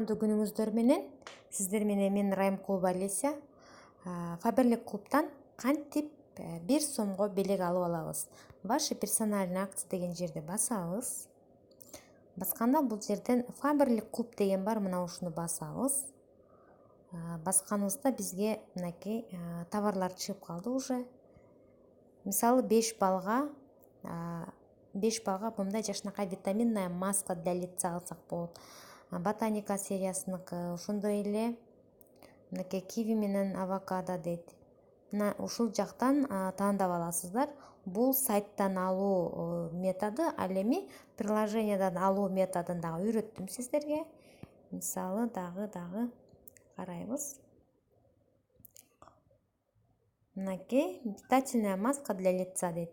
Күнүңүздөр менен сиздер менен мен Райымкулова Алеся. Фаберлик клубтан кантип 1 сомго белек алып алабыз. Ваши персональный акции деген жерди басабыз. Басканда бул жерден Фаберлик клуб деген бар, мына ушуну басабыз. Басканыбызда бизге мынакей товарлар чыгып калды уже. Мисалы 5 балга мындай жакшынакай витаминная маска для лица алсак болот. Ботаника сериясыныкы, ошондой эле мынакей киви менен авокадо дейт. Мына ушул жактан тандап аласыздар. Бул сайттан алуу методу, ал эми приложениядан алуу методун дагы үйрөттүм сиздерге. Мисалы дагы карайбыз. Мынакей питательная маска для лица дейт.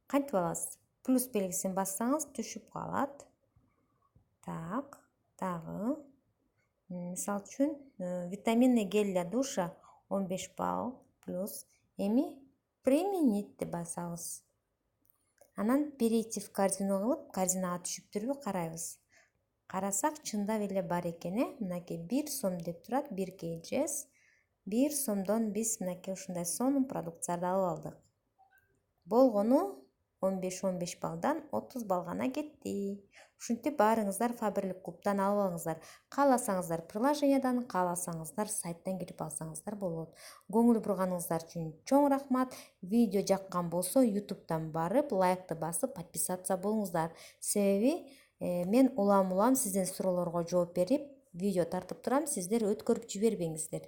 Кантип аласыз? Плюс белгисин бассаңыз түшүп калат. Так, дагы мисалы үчүн витаминный гель для душа 15 балл плюс. Эми применить деп басабыз. Анан перейти в корзину кылып, корзинага түшүптүрбү карайбыз. Карасак чындап эле бар экен. Мынакей 1 сом деп турат, 1 kgs. 1 сомдон биз мынакей ушундай сонун продукцияларды алып алдык. Болгону 15 балдан 30 балл гана кетти. Ушинтип баарыңыздар Фаберлик клубтан алып алыңыздар. Кааласаңыздар приложениядан, кааласаңыздар сайттан кирип алсаңыздар болот. Көңүл бурганыңыздар үчүн чоң рахмат. Видео жаккан болсо YouTube'дан барып, лайкты басып, подписаться болуңуздар. Себеби мен улам сиздин суроолорго жооп берип, видео тартып турам, сиздер өткөрүп жибербеңиздер.